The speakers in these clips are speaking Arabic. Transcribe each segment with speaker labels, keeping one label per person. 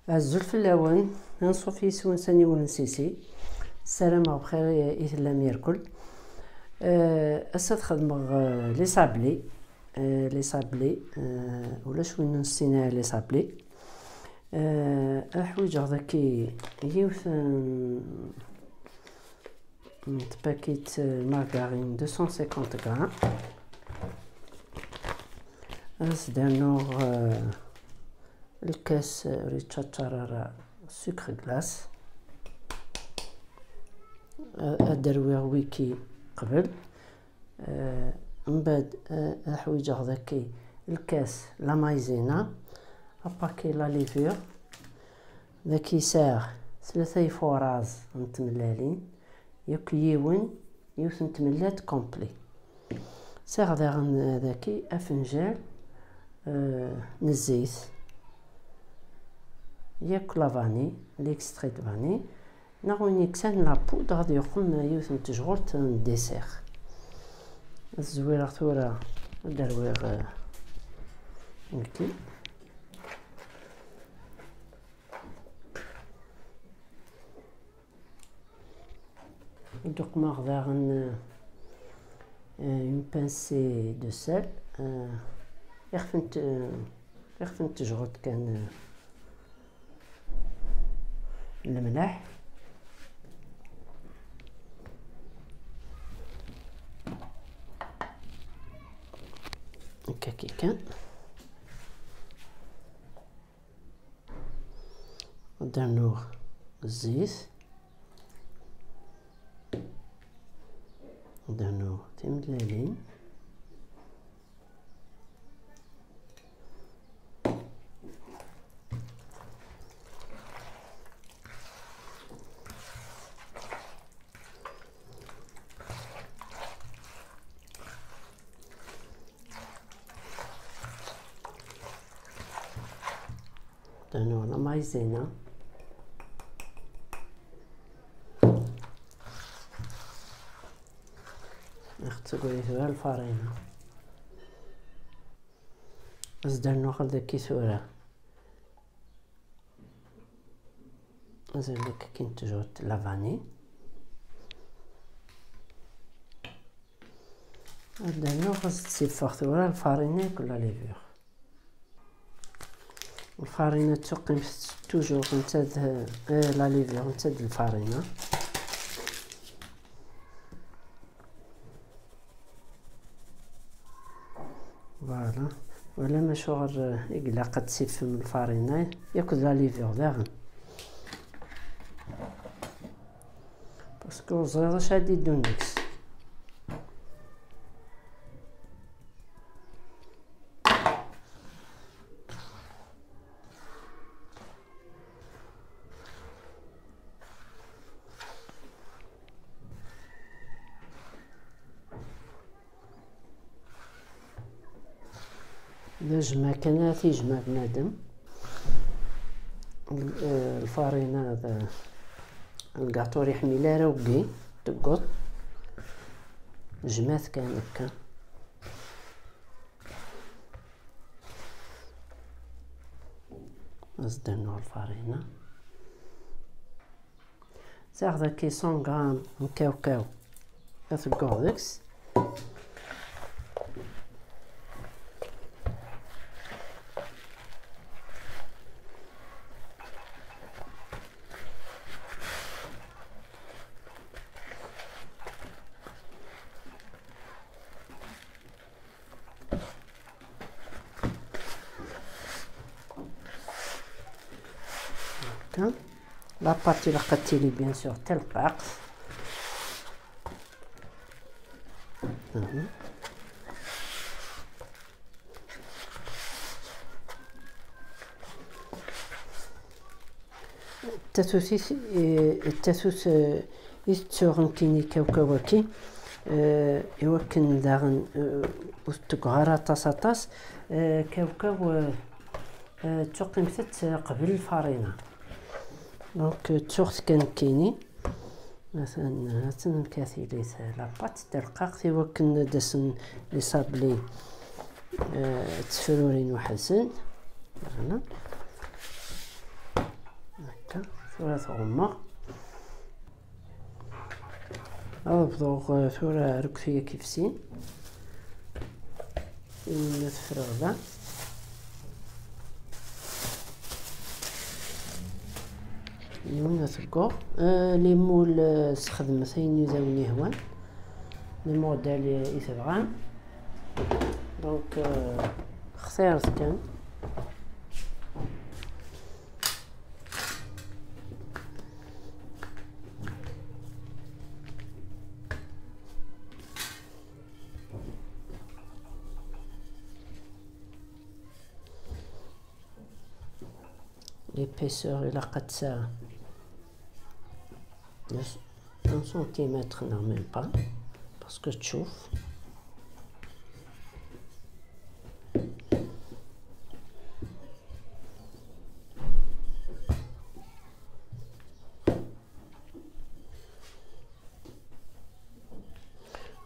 Speaker 1: عزول في الأوان نصوفي سوان ساني ونسيسي السلام بخير إثلا ميركل. أسد خدمة لي صابلي لي صابلي ولا شوين نسينا لي صابلي أحويج هذاكي يوث باكيت مارغارين 250 غرام أسدانو الكاس ريتشاتشارارا سكر غلاس أدرويغ ويكي قبل من بعد الحويجة هذاكي الكاس لا مايزينا أباكي لا ليفور ذاكي ساغ 3 فوراز متملالين يكيون يوث متملات كومبلي ساغ ذاكي أفنجال نزيت ياك لافاني ليكستري دو فاني ناغوني كسان لا بودر غادي يقوم يوث نتجغلت ديسير الزويرة ثورة درويغ هكي دوك ماغداغن اون بانسي دو سال يخفن تجغلت كان الملح هكا كي كان درنوه الزيت درنوه تملالين درنوه لا مايزينا تقولي ثورة الفارينة أزدر ناخذ ذاكي ثورة أزدر لك كنت جوت لافاني أزدر ناخذ تسيفاق ثورة الفارينة كلها ليفيغ الفارينة تقيم توجور نتاد لا ليفيغ نتاد الفارينة فوالا ولا ما شغل يقلا قد تسيف من الفارينة ياكل لا ليفيغ داغن باسكو زغير شادي يدون نيكس جمع كناتي جمع بنادم الفارينة هذا الكاطو يحمي لا روكي تقط جمات كان هكا أصدرنو الفارينة تاخذ كي 100 غرام من كاوكاو أثقوذكس لا بارتي لقيتي لي بيان سور تلقاق التاسوس يتسوغن كيني كاوكاوكي يوكن داغن وستقهارا طاس كاوكاو تقيم ثت قبل الفارينة دونك تسوغت كان كيني مثلا هاتن كاثي ليس لاباط دلقاق يوكن دسن لي صابلي تفرورين وحسن فوالا هكا ثورة تغمر. نبدو ثورة ركفية كيفسين نتفرغ ذا يونا تلقو لي مول استخدمتين يزاوني هوان لي موديل يتبغان دونك اختارت كان l'épaisseur il a 1 centimètre, non même pas, parce que tu chauffes.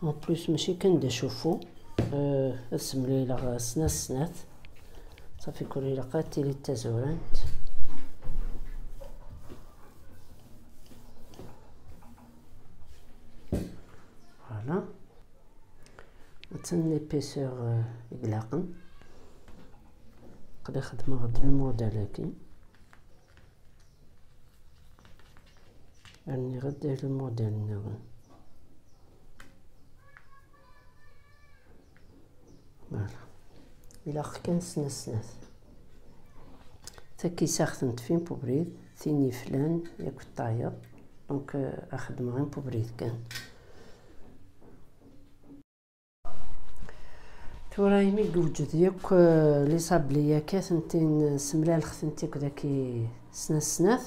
Speaker 1: En plus ماشي كندشوفو اسم ليلة سنات صافي كل ليلة قاتي لي التزورانت فوالا مثلا ليبيسور يقلاقن نقدر نخدم غد الموديل هاكي راني غدا الموديل ناغن فوالا إلا كان سنات تا كي سخنت فين بوبريد ثيني فلان ياك الطاير دونك اخدم غير بوبريد كان تورايمي قوجد ياك لي صابليه كاثنتين سملال خثنتي كداكي سنات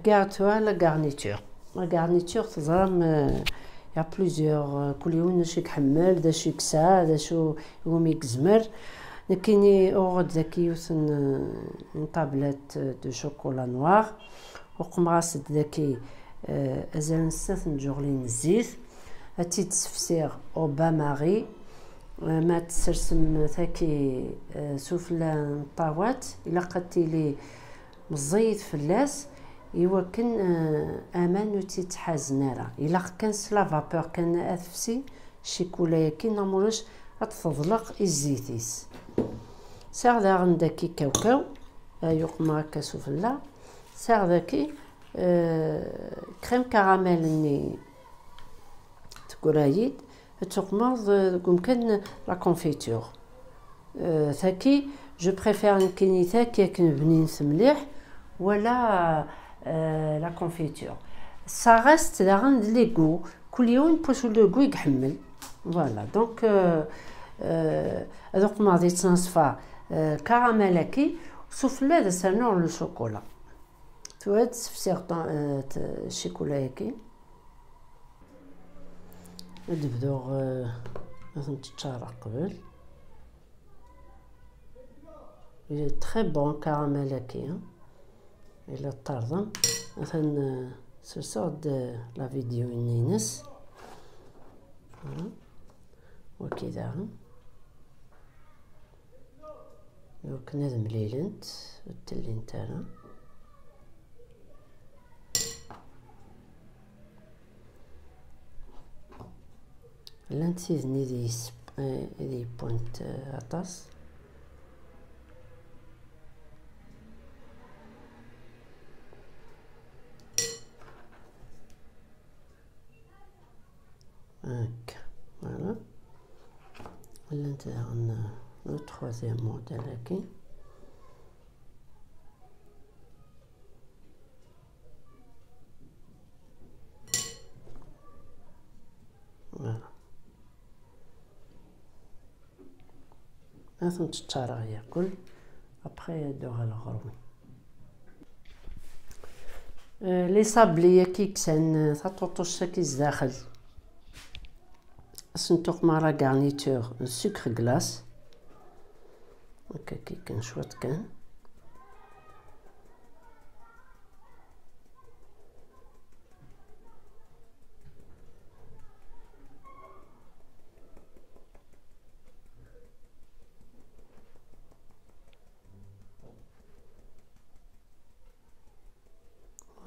Speaker 1: كاع لا غارنيتور تزرم يا بليزيور كل يوم شي كحمل دا شي كسا دا شو يومي كزمر كايني اورد ذاكي يوثن طابلات دو شوكولا نوار وقمراس ذاكي ازال نسات نجورلين الزيت هاتي تسفسير او باماري ما تسرسم ثاكي سفلى طاوات الا قدتي لي مزيت فلاس يوكن امان نوتي تحازنارا الا كان سلا فابور كان اثفسي شيكولا كي نمرش تفضلق الزيتيس ساغ داغن داكي كاوكاو يقما هكا سفلا ساغ داكي كريم كراميل ني تكورايد تقمر ممكن لا كونفيتور ثاكي جو بريفير نكيني ثاكي كنبني مليح ولا لا كونفيتور سا ريست داغن لي غو كل يوم بوشو لو غو يحمل فوالا دونك هذوك ما غادي تنصفى كراميلاكي سوفلا دسرنا لو شوكولا تواد تسفسير الشوكولايكي نبدو لازم تتشارع قبل تري بون كراميلاكي الى طردم مثلا سرسود لا فيديو نينس وكذا وكنا مليلنت التلين تاعنا لانت سيزني دي بوينت عطاس هكا فوالا لانت عندنا لو تخوازيام موديل هاكي فوالا لازم تتشارع ياكل ابخي يدوها الغروي لي صابليه كيكسان تطوطوش كيس داخل سنتوق مع لا غارنيتور سكر غلاس هكا كي كان شوات كان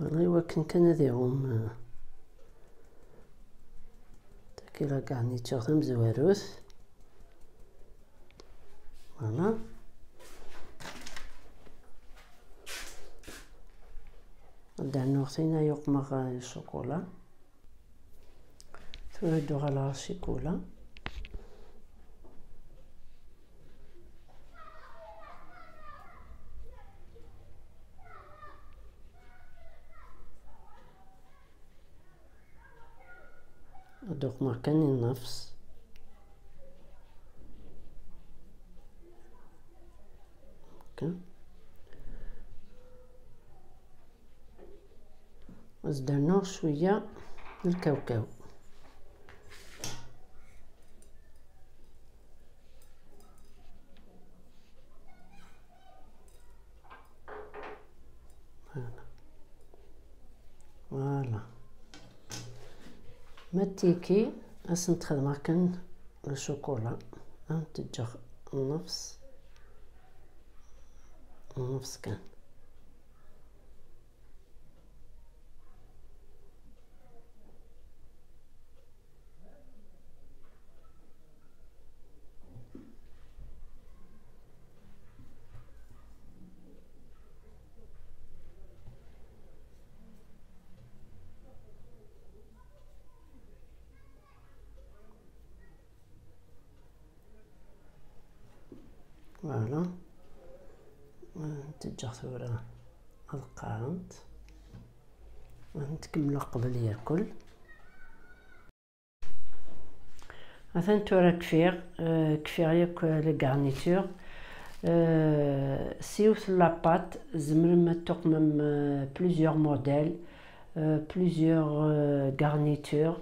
Speaker 1: والله كان هذيهم تاكيلا كاع ثم زواروث. فوالا درنا وقتنا يقمغ الشوكولا تردو على الشيكولا. دوك ما كان النفس هكا وزدنا شويه الكاوكاو. فوالا ما تيكي نتخدم كان الشوكولا تجا النفس كان. فوالا تجا ثورة القانت نتكمل قبل ياكل. مثلا تورا كفيغ ياك لي غارنيتور سيوث لاباط زمر ما تقمم بليزيور موديل بليزيور غارنيتور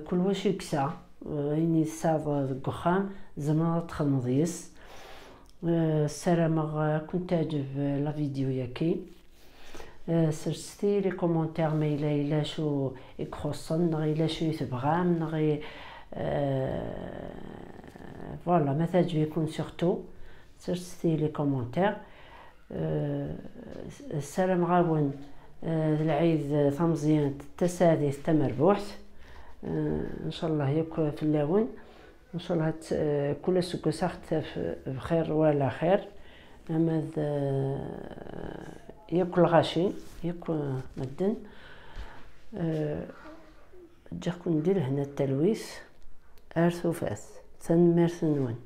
Speaker 1: كل واش يكسا يعني صاد القخام زمر تخدم ضيس. السلام كنت تعجب لا فيديو ياكي سرستي لي كومونتير ما الا شو يخصن الا شو يتبغام نغي فوالا ما تعجبكم سورتو سرستي لي كومونتير. السلام غاون العيد ثمزيان تسادي تمربوح ان شاء الله ياك في اللون ان شاء الله كل سكو ساخت بخير ولا خير. اما ياكل غاشي ياكل مدن جاكم ندير هنا التلويث ارثو فاث ثن ميرث نون.